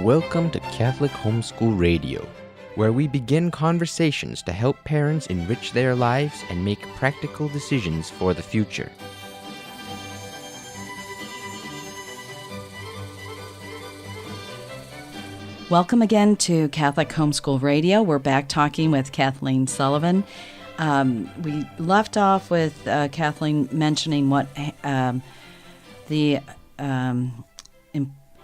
Welcome to Catholic Homeschool Radio, where we begin conversations to help parents enrich their lives and make practical decisions for the future. Welcome again to Catholic Homeschool Radio. We're back talking with Kathleen Sullivan. We left off with Kathleen mentioning what the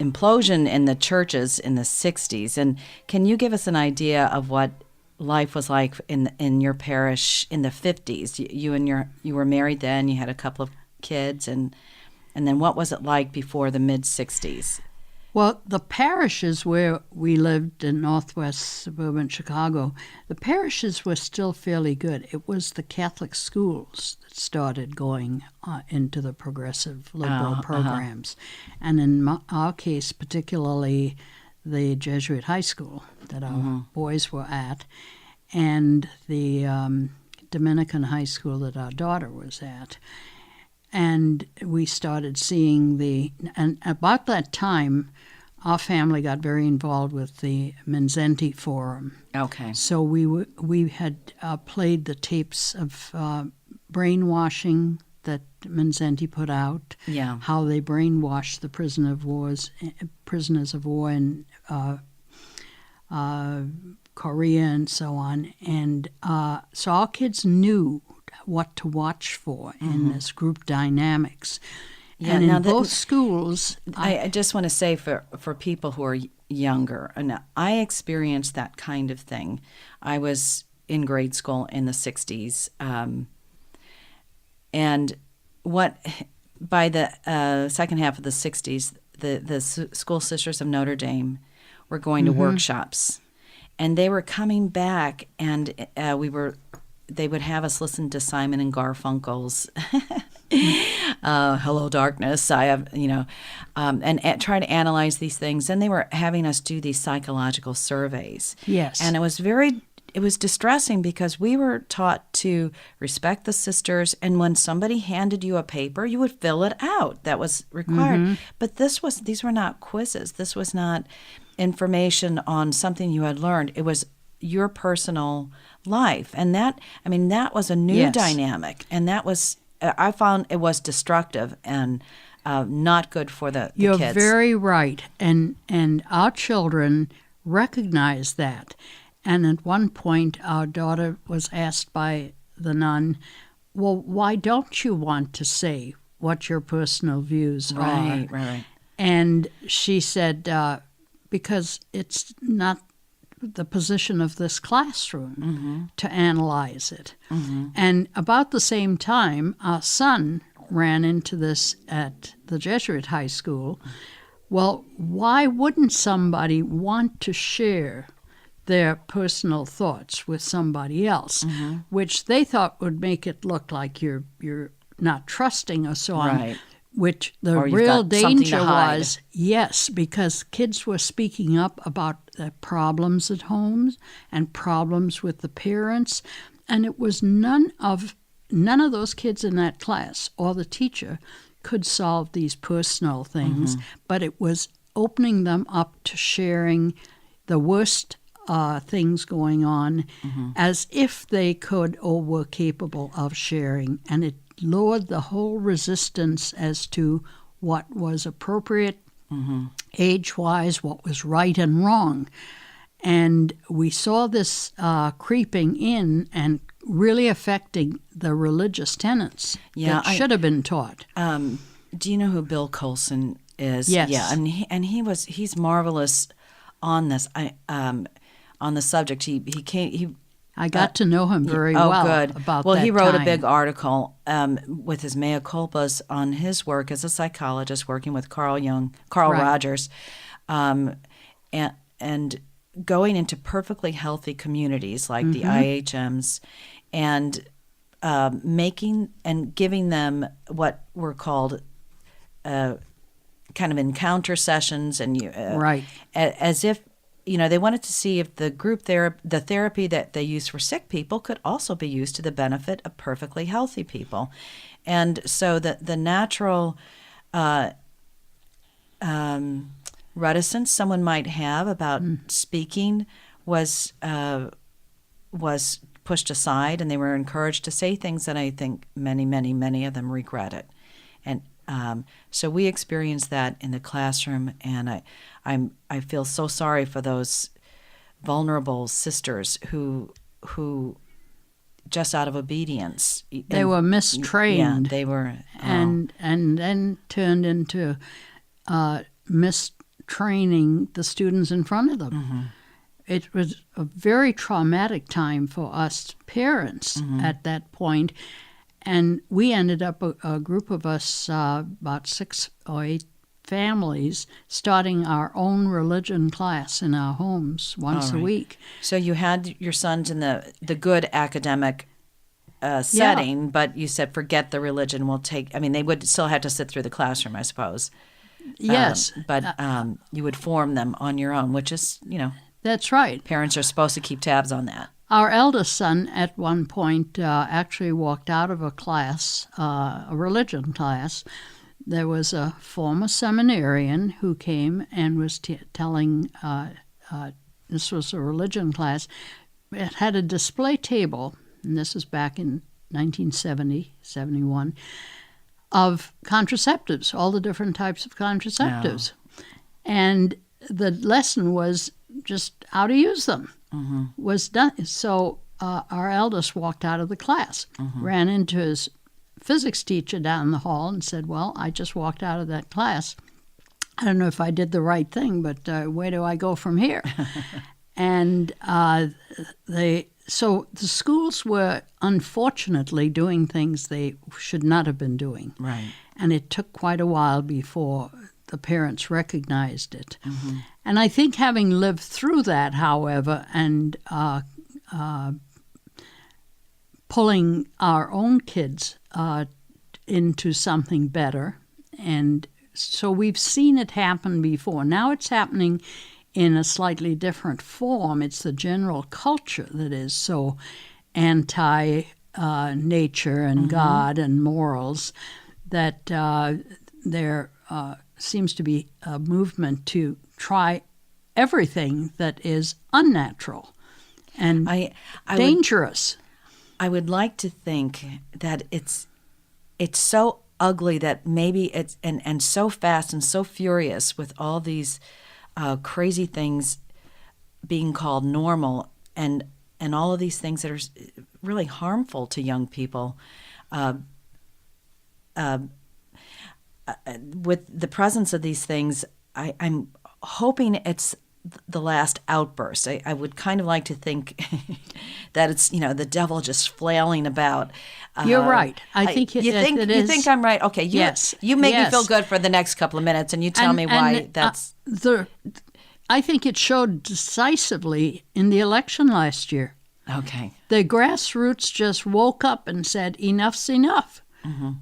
implosion in the churches in the 60s. And can you give us an idea of what life was like in your parish in the 50s? You were married then, you had a couple of kids, and then what was it like before the mid-60s? Well, the parishes where we lived in northwest suburban Chicago, the parishes were still fairly good. It was the Catholic schools that started going into the progressive liberal programs. And in our case, particularly the Jesuit high school that our boys were at, and the Dominican high school that our daughter was at. And we started seeing and about that time, our family got very involved with the Mindszenty Forum. Okay. So we had played the tapes of brainwashing that Mindszenty put out. Yeah. How they brainwashed the prisoners of war in Korea and so on. And so our kids knew what to watch for in this group dynamics. Yeah, and in both schools... I just want to say for people who are younger, and I experienced that kind of thing. I was in grade school in the 60s. And by the second half of the 60s, the School Sisters of Notre Dame were going to workshops. And they were coming back, and they would have us listen to Simon and Garfunkel's Hello Darkness. I have, and try to analyze these things. And they were having us do these psychological surveys. Yes. And it was distressing because we were taught to respect the sisters. And when somebody handed you a paper, you would fill it out. That was required. But these were not quizzes. This was not information on something you had learned. It was your personal life. And that was a new dynamic. And I found it was destructive and not good for the kids. You're very right. And our children recognize that. And at one point, our daughter was asked by the nun, well, why don't you want to say what your personal views are? Right. And she said, because it's not the position of this classroom to analyze it. And about the same time, our son ran into this at the Jesuit high school. Well, why wouldn't somebody want to share their personal thoughts with somebody else, which they thought would make it look like you're not trusting or so on. Right. Which the real danger was, yes, because kids were speaking up about the problems at home and problems with the parents, and it was none of those kids in that class or the teacher could solve these personal things, but it was opening them up to sharing the worst things going on as if they could or were capable of sharing, and it lowered the whole resistance as to what was appropriate age-wise, what was right and wrong. And we saw this creeping in and really affecting the religious tenets that should have been taught. Do you know who Bill Colson is? Yes. Yeah, and he's marvelous on this. On the subject, I got to know him very well good. About well, that he wrote time. a big article with his mea culpas on his work as a psychologist working with Carl Rogers, and going into perfectly healthy communities like the IHMs and making and giving them what were called kind of encounter sessions, and as if they wanted to see if the the therapy that they used for sick people could also be used to the benefit of perfectly healthy people. And so the natural reticence someone might have about speaking was pushed aside, and they were encouraged to say things that I think many of them regret it. And so we experienced that in the classroom, and I feel so sorry for those vulnerable sisters who just out of obedience, they were mistrained. Yeah, they were, and then turned into mistraining the students in front of them. Mm-hmm. It was a very traumatic time for us parents at that point. And we ended up, a group of us, about 6 or 8 families, starting our own religion class in our homes once a week. So you had your sons in the good academic setting, but you said, forget the religion, they would still have to sit through the classroom, I suppose. Yes. But you would form them on your own, which is, That's right. Parents are supposed to keep tabs on that. Our eldest son at one point actually walked out of a class, a religion class. There was a former seminarian who came and was telling, this was a religion class. It had a display table, and this was back in 1970, 71, of contraceptives, all the different types of contraceptives. Oh. And the lesson was just how to use them. Was done. So our eldest walked out of the class, ran into his physics teacher down the hall and said, well, I just walked out of that class. I don't know if I did the right thing, but where do I go from here? And so the schools were unfortunately doing things they should not have been doing. Right. And it took quite a while before the parents recognized it. And I think having lived through that, however, and pulling our own kids into something better, and so we've seen it happen before. Now it's happening in a slightly different form. It's the general culture that is so anti-nature and God and morals that there seems to be a movement to try everything that is unnatural and dangerous. I would like to think that it's so ugly that maybe it's and so fast and so furious with all these crazy things being called normal and all of these things that are really harmful to young people. With the presence of these things, I'm hoping it's the last outburst. I would kind of like to think that it's the devil just flailing about. You're right. I think you think I'm right. Okay, you make me feel good for the next couple of minutes, and you tell me why that's. I think it showed decisively in the election last year. Okay, the grassroots just woke up and said, "Enough's enough.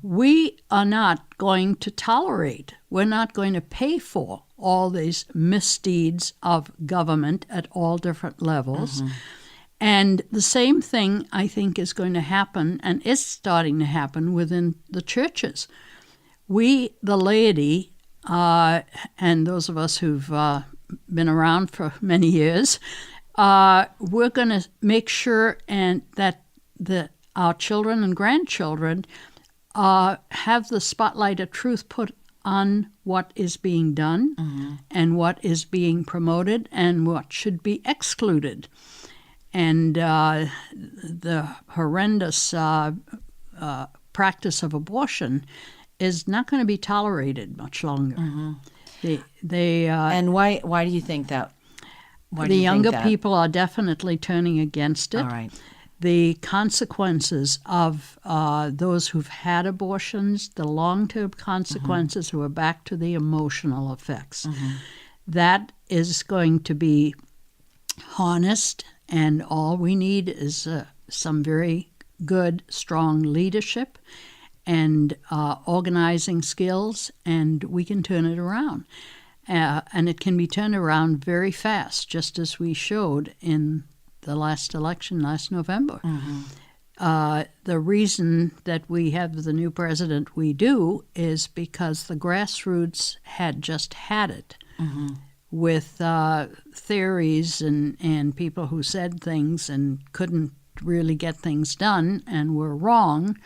We are not going to tolerate. We're not going to pay for all these misdeeds of government at all different levels." And the same thing, I think, is going to happen, and is starting to happen within the churches. We, the laity, and those of us who've been around for many years, we're going to make sure that our children and grandchildren have the spotlight of truth put on what is being done and what is being promoted and what should be excluded. And the horrendous practice of abortion is not going to be tolerated much longer. And why do you think that? The younger people are definitely turning against it. All right. The consequences of those who've had abortions, the long-term consequences, who are back to the emotional effects, that is going to be harnessed, and all we need is some very good, strong leadership and organizing skills, and we can turn it around. And it can be turned around very fast, just as we showed in the last election last November. the reason that we have the new president we do is because the grassroots had just had it with theories and people who said things and couldn't really get things done and were wrong,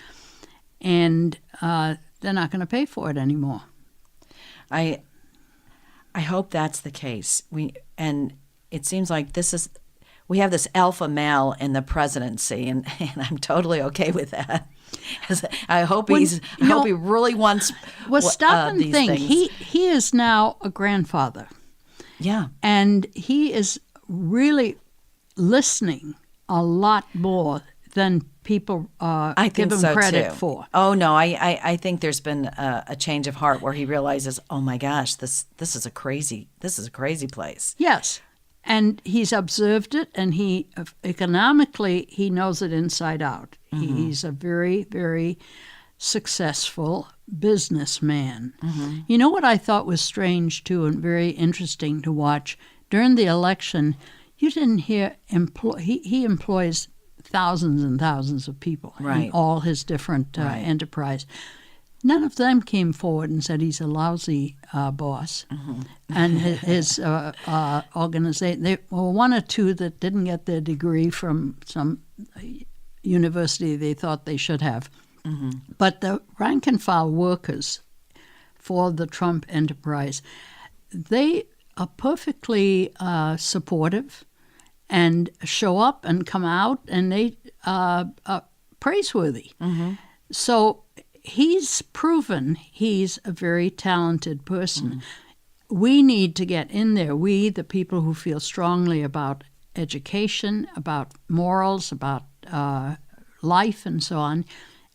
and they're not going to pay for it anymore. I hope that's the case. And it seems like we have this alpha male in the presidency, and I'm totally okay with that. I hope he really wants. Well, stop and these think. things. He is now a grandfather. Yeah, and he is really listening a lot more than people give him credit for. Oh no, I think there's been a change of heart where he realizes, oh my gosh, this is a crazy place. Yes, and he's observed it, and he economically he knows it inside out. He's a very, very successful businessman. You know what I thought was strange too, and very interesting to watch during the election. You didn't hear he employs thousands and thousands of people in all his different enterprise. None of them came forward and said he's a lousy boss. And his organization, there were one or two that didn't get their degree from some university they thought they should have. But the rank and file workers for the Trump enterprise, they are perfectly supportive and show up and come out, and they are praiseworthy. So he's proven he's a very talented person. We need to get in there, we, the people who feel strongly about education, about morals, about life and so on,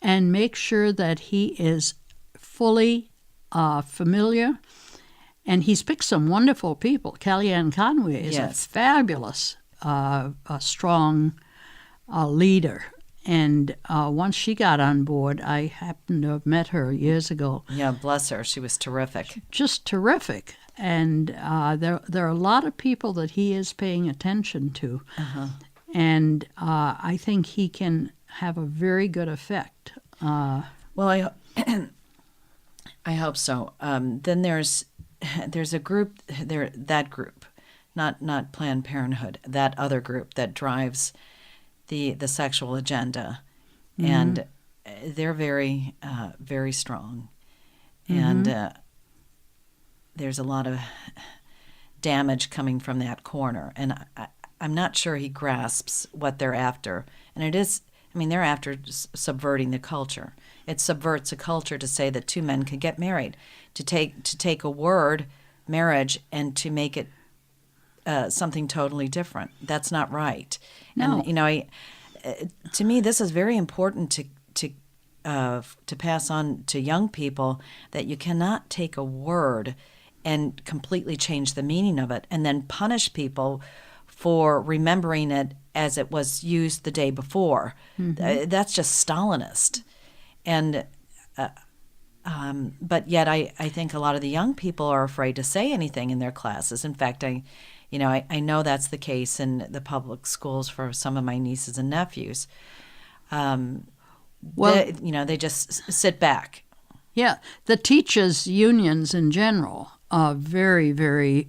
and make sure that he is fully familiar. And he's picked some wonderful people. Kellyanne Conway is a fabulous, strong leader. And once she got on board, I happened to have met her years ago. Yeah, bless her. She was terrific. Just terrific. And there are a lot of people that he is paying attention to. And I think he can have a very good effect. Well, I hope so. Then there's a group that group, not Planned Parenthood, that other group that drives the sexual agenda, and they're very very strong, and there's a lot of damage coming from that corner, and I'm not sure he grasps what they're after, and it is. I mean, they're after subverting the culture. It subverts a culture to say that two men could get married, to take a word, marriage, and to make it something totally different. That's not right. No. And to me, this is very important to pass on to young people, that you cannot take a word and completely change the meaning of it, and then punish people for remembering it as it was used the day before. That's just Stalinist. And but yet I think a lot of the young people are afraid to say anything in their classes. In fact, I know that's the case in the public schools for some of my nieces and nephews. They just sit back. Yeah, the teachers' unions in general are very, very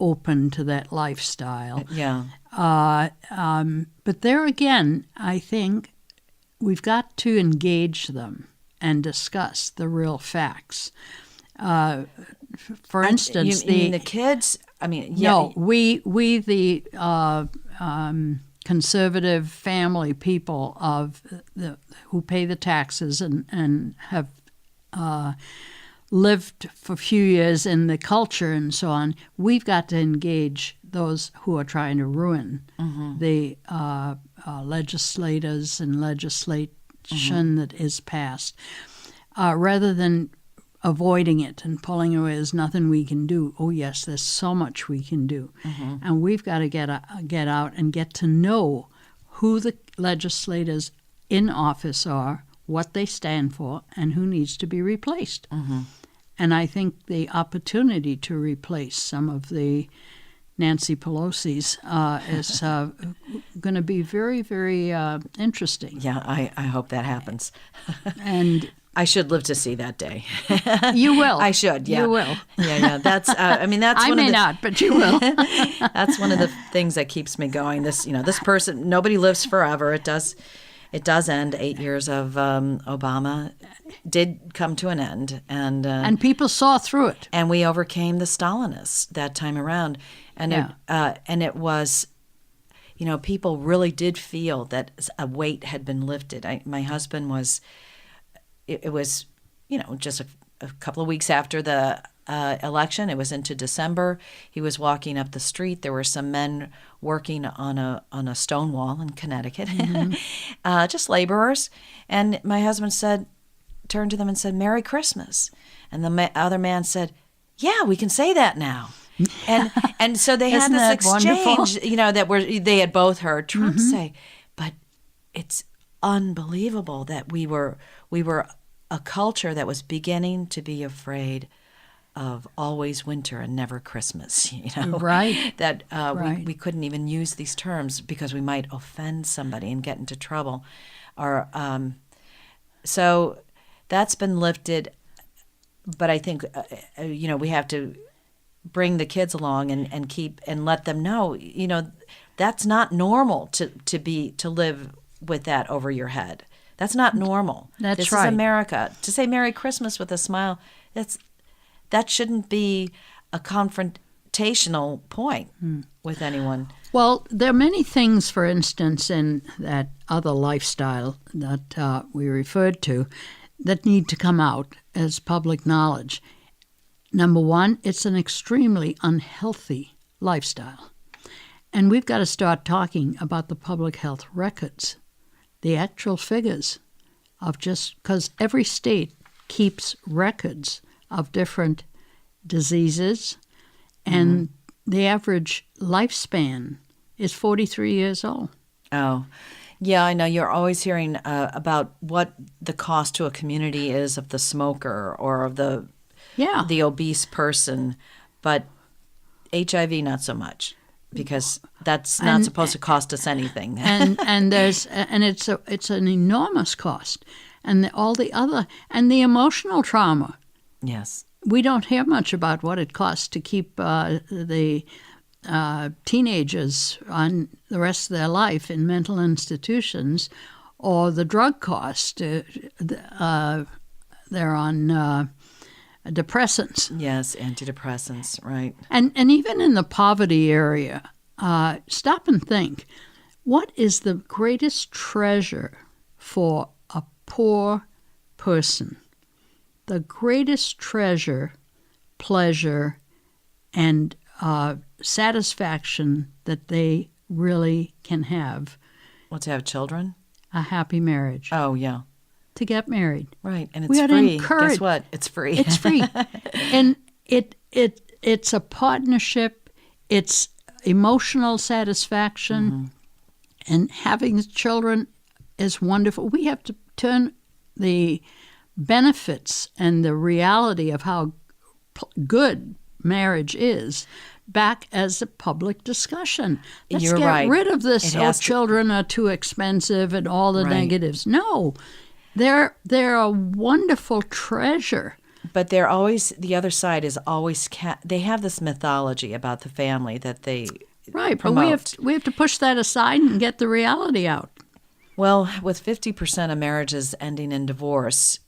open to that lifestyle. Yeah. But there again, I think we've got to engage them and discuss the real facts. For instance, you mean the kids? I mean, yeah. No, we the conservative family people who pay the taxes and have lived for a few years in the culture and so on, we've got to engage those who are trying to ruin the legislators and legislation that is passed, rather than avoiding it and pulling away. There's nothing we can do. Oh yes, there's so much we can do, and we've got to get out and get to know who the legislators in office are, what they stand for, and who needs to be replaced. And I think the opportunity to replace some of the Nancy Pelosi's is going to be very, very interesting. Yeah, I hope that happens. And I should live to see that day. you will. I should. Yeah, you will. Yeah. That's. I mean, that's. I one may of the, not, but you will. That's one of the things that keeps me going. This person. Nobody lives forever. It does end. 8 years of Obama did come to an end, and people saw through it. And we overcame the Stalinists that time around, and it was, people really did feel that a weight had been lifted. My husband was. It was, just a couple of weeks after the election. It was into December. He was walking up the street. There were some men working on a stone wall in Connecticut, just laborers. And my husband turned to them and said, "Merry Christmas." And the other man said, "Yeah, we can say that now." And so they had this exchange, they had both heard Trump say, but it's unbelievable that we were a culture that was beginning to be afraid of always winter and never Christmas, Right. That right. We couldn't even use these terms because we might offend somebody and get into trouble. So that's been lifted, but I think, we have to bring the kids along and let them know, that's not normal to live with that over your head. That's not normal. This is America. To say Merry Christmas with a smile, that shouldn't be a confrontational point with anyone. Well, there are many things, for instance, in that other lifestyle that we referred to that need to come out as public knowledge. Number one, it's an extremely unhealthy lifestyle. And we've got to start talking about the public health records, the actual figures of because every state keeps records of different diseases, and the average lifespan is 43 years old. Oh, yeah, I know. You're always hearing about what the cost to a community is of the smoker or of the obese person, but HIV not so much, because that's not supposed to cost us anything. and it's an enormous cost, and the emotional trauma. Yes, we don't hear much about what it costs to keep the teenagers on the rest of their life in mental institutions, or the drug cost. They're on depressants. Yes, antidepressants, right. And even in the poverty area, stop and think, what is the greatest treasure for a poor person? The greatest treasure, pleasure, and satisfaction that they really can have. Well, to have children? A happy marriage. Oh, yeah. To get married. Right, and it's free. Encourage. Guess what? It's free. It's free. And it's a partnership. It's emotional satisfaction. And having children is wonderful. We have to turn the benefits and the reality of how good marriage is back as a public discussion. Let's You're get right. rid of this, children are too expensive and all the negatives. No, they're a wonderful treasure. But they're always, the other side is always, they have this mythology about the family that they promote. But we have to push that aside and get the reality out. Well, with 50% of marriages ending in divorce,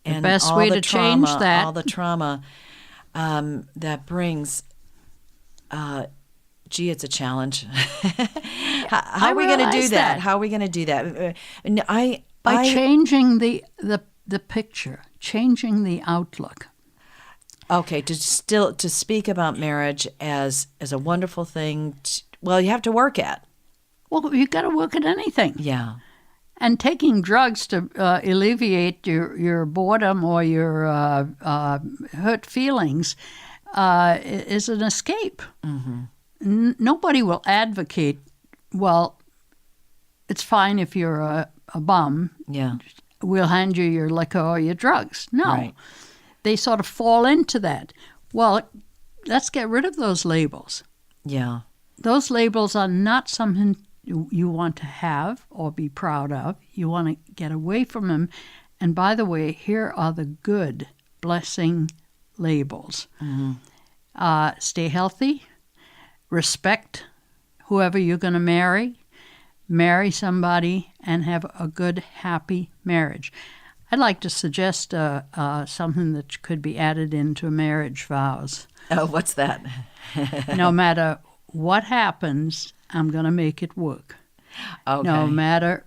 the best way to change that, all the trauma that brings, it's a challenge. How are we going to do that? How are we going to do that? By changing the picture, changing the outlook. Okay, to speak about marriage as a wonderful thing. You have to work at. Well, you got to work at anything. Yeah. And taking drugs to alleviate your boredom or your hurt feelings is an escape. Nobody will advocate, well, it's fine if you're a bum. Yeah. We'll hand you your liquor or your drugs. No. Right. They sort of fall into that. Well, let's get rid of those labels. Yeah. Those labels are not something you want to have or be proud of. You want to get away from them. And by the way, here are the good, blessing labels. Stay healthy, respect whoever you're going to marry somebody, and have a good, happy marriage. I'd like to suggest something that could be added into marriage vows. Oh, what's that? No matter what happens, I'm going to make it work. Okay. No matter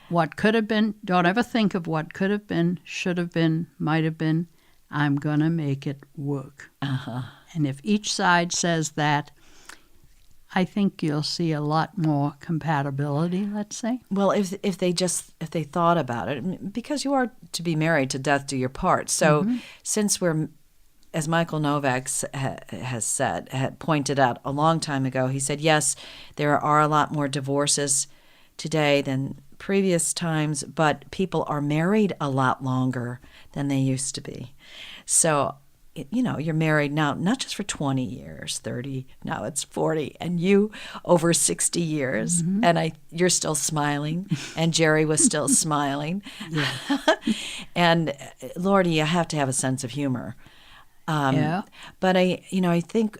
what could have been, don't ever think of what could have been, should have been, might have been. I'm going to make it work. And if each side says that, I think you'll see a lot more compatibility, let's say. Well, if they thought about it, because you are to be married to death do your part. So since we're, as Michael Novak had pointed out a long time ago, he said, yes, there are a lot more divorces today than previous times, but people are married a lot longer than they used to be. So, you're married now, not just for 20 years, 30, now it's 40, and you over 60 years, and you're still smiling, and Jerry was still smiling. Yeah. And, Lordy, you have to have a sense of humor. But I think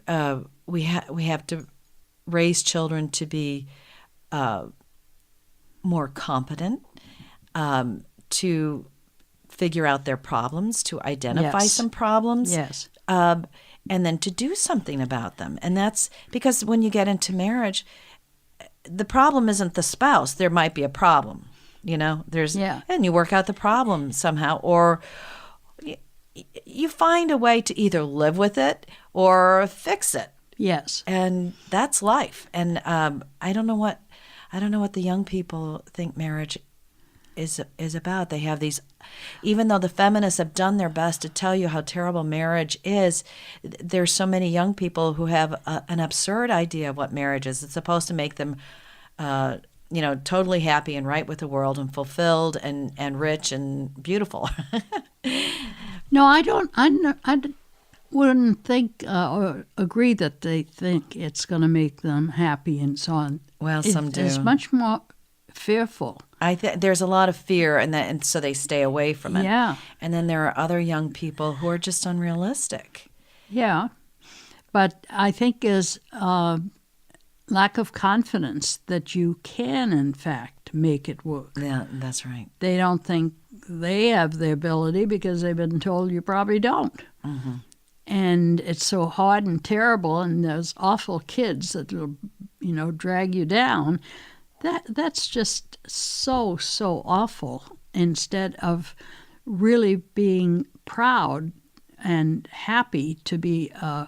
we have to raise children to be more competent, to figure out their problems, to identify some problems. Yes. And then to do something about them. And that's because when you get into marriage, the problem isn't the spouse. There might be a problem, and you work out the problem somehow, or you find a way to either live with it or fix it. Yes. And that's life. And I don't know what the young people think marriage is about. They have these, even though the feminists have done their best to tell you how terrible marriage is, there's so many young people who have an absurd idea of what marriage is. It's supposed to make them, totally happy and right with the world and fulfilled and rich and beautiful. No, I wouldn't think or agree that they think it's going to make them happy and so on. Well, some do. It's much more fearful. There's a lot of fear, and so they stay away from it. Yeah. And then there are other young people who are just unrealistic. Yeah. But I think is lack of confidence that you can, in fact, make it work. Yeah, that's right. They don't think they have the ability because they've been told you probably don't. And it's so hard and terrible, and those awful kids that will, drag you down. That's just so awful, instead of really being proud and happy to be a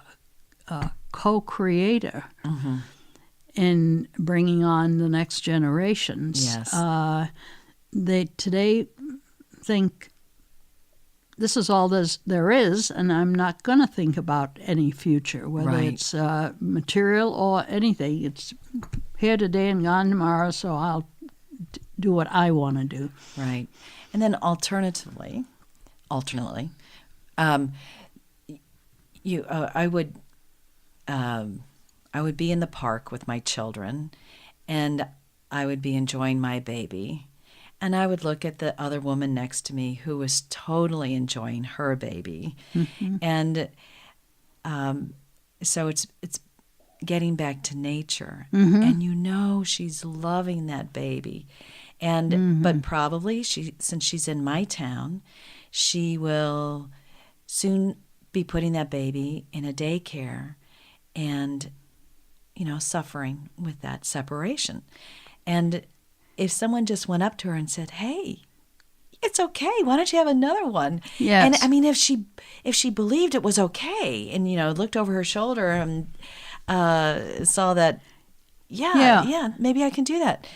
co-creator in bringing on the next generations. Yes. They today think this is all there is, and I'm not going to think about any future, whether it's material or anything. It's here today and gone tomorrow, so I'll do what I want to do. Right. And then alternately, I would be in the park with my children, and I would be enjoying my baby. And I would look at the other woman next to me who was totally enjoying her baby. And so it's getting back to nature. And she's loving that baby. And but probably since she's in my town, she will soon be putting that baby in a daycare and suffering with that separation. And if someone just went up to her and said, "Hey, it's okay. Why don't you have another one?" Yes. And I mean, if she believed it was okay, and looked over her shoulder and saw that, yeah, maybe I can do that.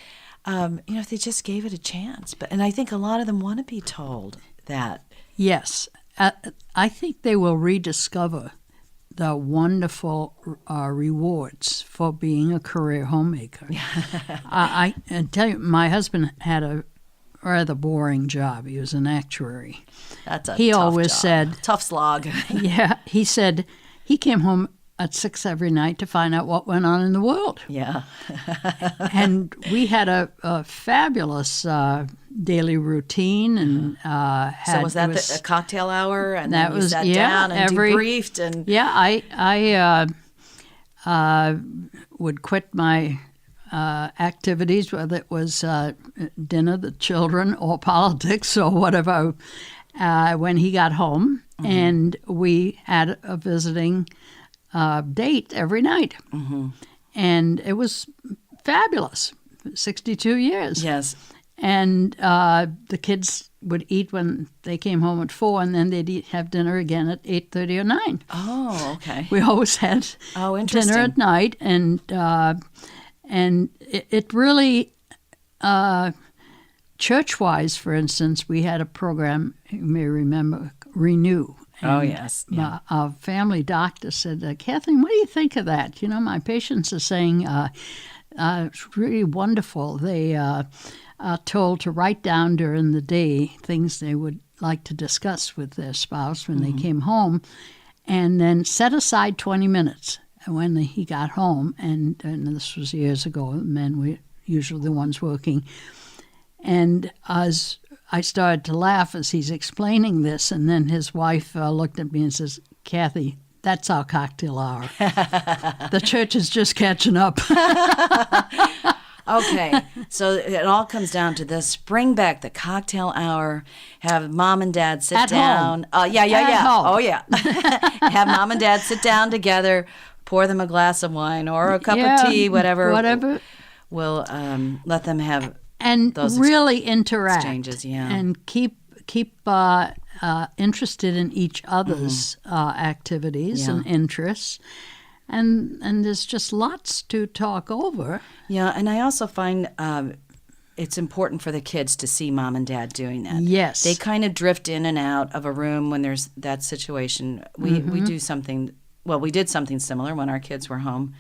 If they just gave it a chance. And I think a lot of them want to be told that. Yes, I think they will rediscover the wonderful rewards for being a career homemaker. I tell you, my husband had a rather boring job. He was an actuary. That's a he tough always job. said Tough slog. Yeah, he said he came home at 6 every night to find out what went on in the world. Yeah. And we had a fabulous daily routine, and So was that a cocktail hour, and then you sat down and debriefed? And I would quit my activities, whether it was dinner, the children, or politics, or whatever, when he got home. And we had a visiting date every night. And it was fabulous. 62 years. Yes. And the kids would eat when they came home at 4, and then they'd have dinner again at 8:30 or 9. Oh, okay. We always had interesting. dinner at night, and it really, church-wise, for instance, we had a program, you may remember, Renew. And yes. Yeah. Our family doctor said, Kathleen, what do you think of that? You know, my patients are saying it's really wonderful. They are told to write down during the day things they would like to discuss with their spouse when they came home, and then set aside 20 minutes when he got home. And this was years ago. Men were usually the ones working. And as I started to laugh as he's explaining this, and then his wife looked at me and says, Kathy, that's our cocktail hour. The church is just catching up. Okay, so it all comes down to this. Bring back the cocktail hour. Have mom and dad sit down. Home. Yeah. Home. Oh, yeah. Have mom and dad sit down together, pour them a glass of wine or a cup of tea, whatever. We'll let them have and those really interact. Exchanges, yeah. And keep interested in each other's activities and interests. And there's just lots to talk over. Yeah, and I also find it's important for the kids to see mom and dad doing that. Yes. They kind of drift in and out of a room when there's that situation. We do something, we did something similar when our kids were home.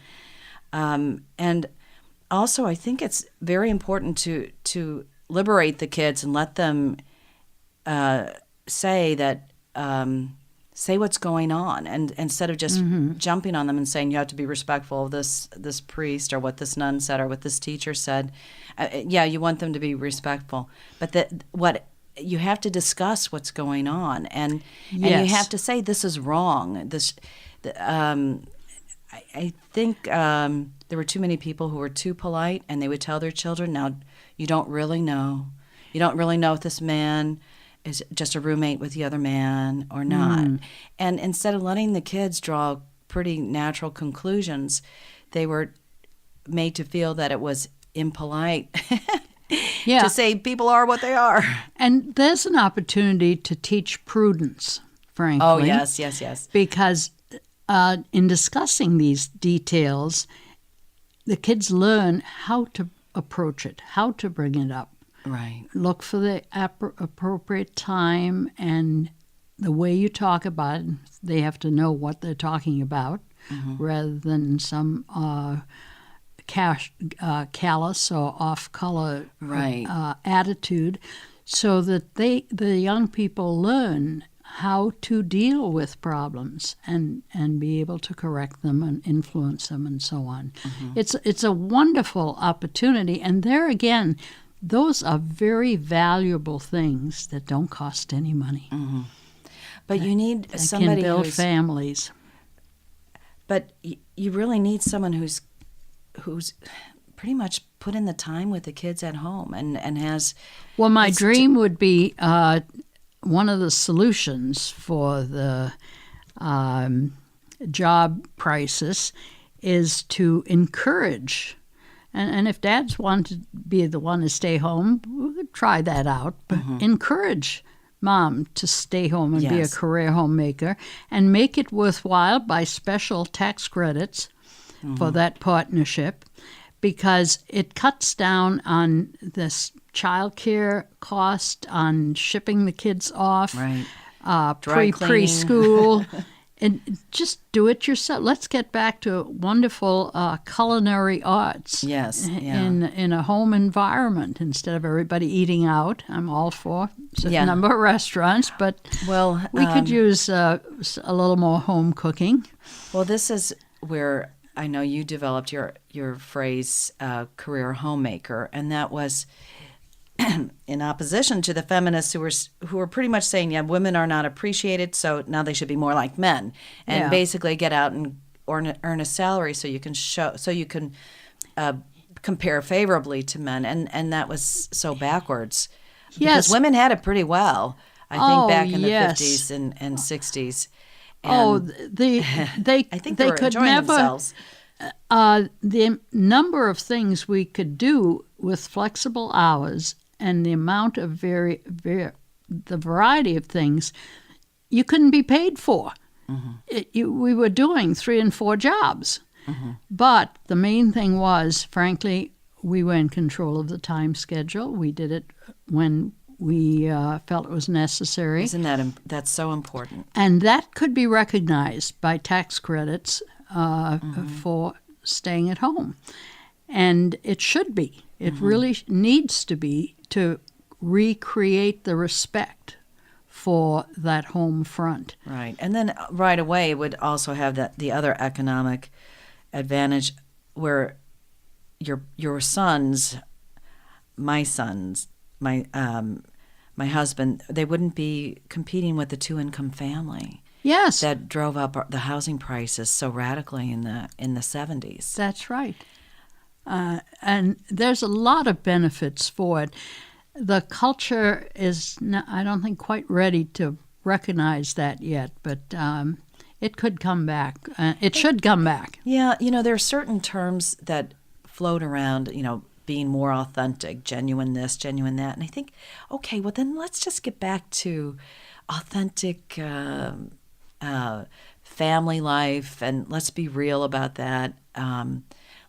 And also I think it's very important to liberate the kids and let them say what's going on, and instead of just jumping on them and saying you have to be respectful of this priest or what this nun said or what this teacher said. You want them to be respectful, but what you have to discuss what's going on, and you have to say this is wrong. I think there were too many people who were too polite, and they would tell their children, "Now you don't really know. You don't really know if this man is just a roommate with the other man or not." And instead of letting the kids draw pretty natural conclusions, they were made to feel that it was impolite to say people are what they are. And there's an opportunity to teach prudence, frankly. Oh, yes. Because in discussing these details, the kids learn how to approach it, how to bring it up. Right. Look for the appropriate time and the way you talk about it. They have to know what they're talking about rather than some callous or off-color attitude, so that the young people learn how to deal with problems and be able to correct them and influence them and so on. It's a wonderful opportunity, and there again, those are very valuable things that don't cost any money. But you need that somebody can build families. But you really need someone who's pretty much put in the time with the kids at home and has. Well, my dream would be one of the solutions for the job crisis is to encourage. And if dads want to be the one to stay home, we could try that out. But encourage mom to stay home and be a career homemaker, and make it worthwhile by special tax credits for that partnership, because it cuts down on this child care cost, on shipping the kids off, preschool. And just do it yourself. Let's get back to wonderful culinary arts. Yes, in a home environment instead of everybody eating out. I'm all for a number of restaurants, but we could use a little more home cooking. Well, this is where I know you developed your phrase career homemaker, and that was in opposition to the feminists who were pretty much saying, yeah, women are not appreciated, so now they should be more like men, and basically get out and earn a salary so you can compare favorably to men, and that was so backwards. Yes, because women had it pretty well, I think, back in the 50s and 60s. And I think they were could enjoying never. themselves. The number of things we could do with flexible hours and the amount of the variety of things you couldn't be paid for. We were doing 3 and 4 jobs. But the main thing was, frankly, we were in control of the time schedule. We did it when we felt it was necessary. Isn't that's so important? And that could be recognized by tax credits for staying at home. And it should be. It really needs to be, to recreate the respect for that home front. Right. And then right away it would also have the other economic advantage where your sons, my husband, they wouldn't be competing with the 2-income family. Yes. That drove up the housing prices so radically in the 70s. That's right. And there's a lot of benefits for it. The culture is, I don't think, quite ready to recognize that yet, but it could come back. It should come back. Yeah, there are certain terms that float around, being more authentic, genuine this, genuine that. And I think, okay, well then let's just get back to authentic family life, and let's be real about that.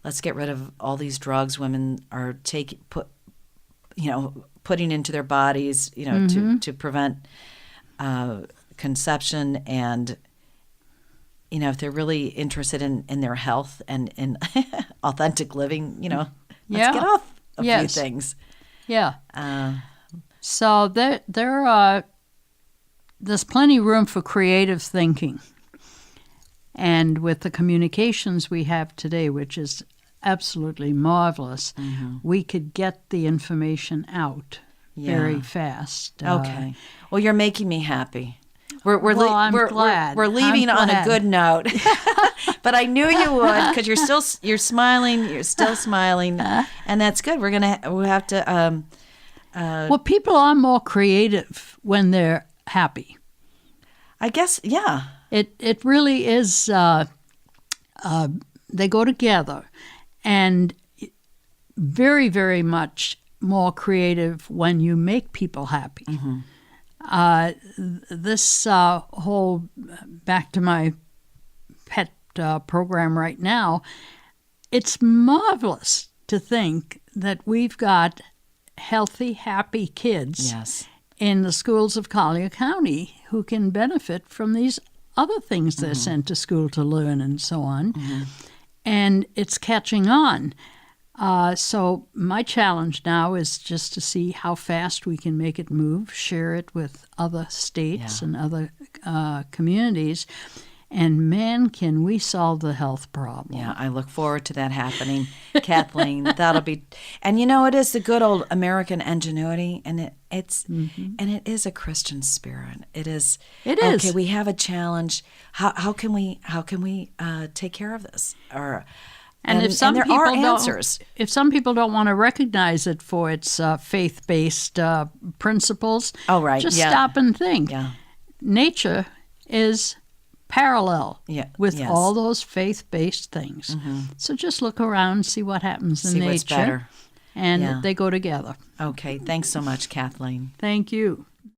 Let's get rid of all these drugs women are putting into their bodies, to prevent conception, and if they're really interested in their health and in authentic living, let's get off a few things. Yeah. So there's plenty of room for creative thinking. And with the communications we have today, which is absolutely marvelous, we could get the information out very fast. Okay. Well, you're making me happy. We're glad. We're leaving on a good note. But I knew you would, because you're smiling. You're still smiling, and that's good. We'll have to. Well, people are more creative when they're happy. I guess, yeah. It really is. They go together, and very, very much more creative when you make people happy. This whole, back to my pet program right now, it's marvelous to think that we've got healthy, happy kids in the schools of Collier County who can benefit from these other things they're sent to school to learn and so on. And it's catching on. So my challenge now is just to see how fast we can make it move, share it with other states and other communities, and man, can we solve the health problem. Yeah, I look forward to that happening, Kathleen. That'll be, and it is the good old American ingenuity, and it is a Christian spirit. It is. Okay, we have a challenge. How can we take care of this? And if some there people are answers. If some people don't want to recognize it for its faith-based principles, just stop and think. Yeah. Nature is parallel with all those faith-based things. So just look around, see what happens in nature. What's better. And they go together. Okay, thanks so much, Kathleen. Thank you.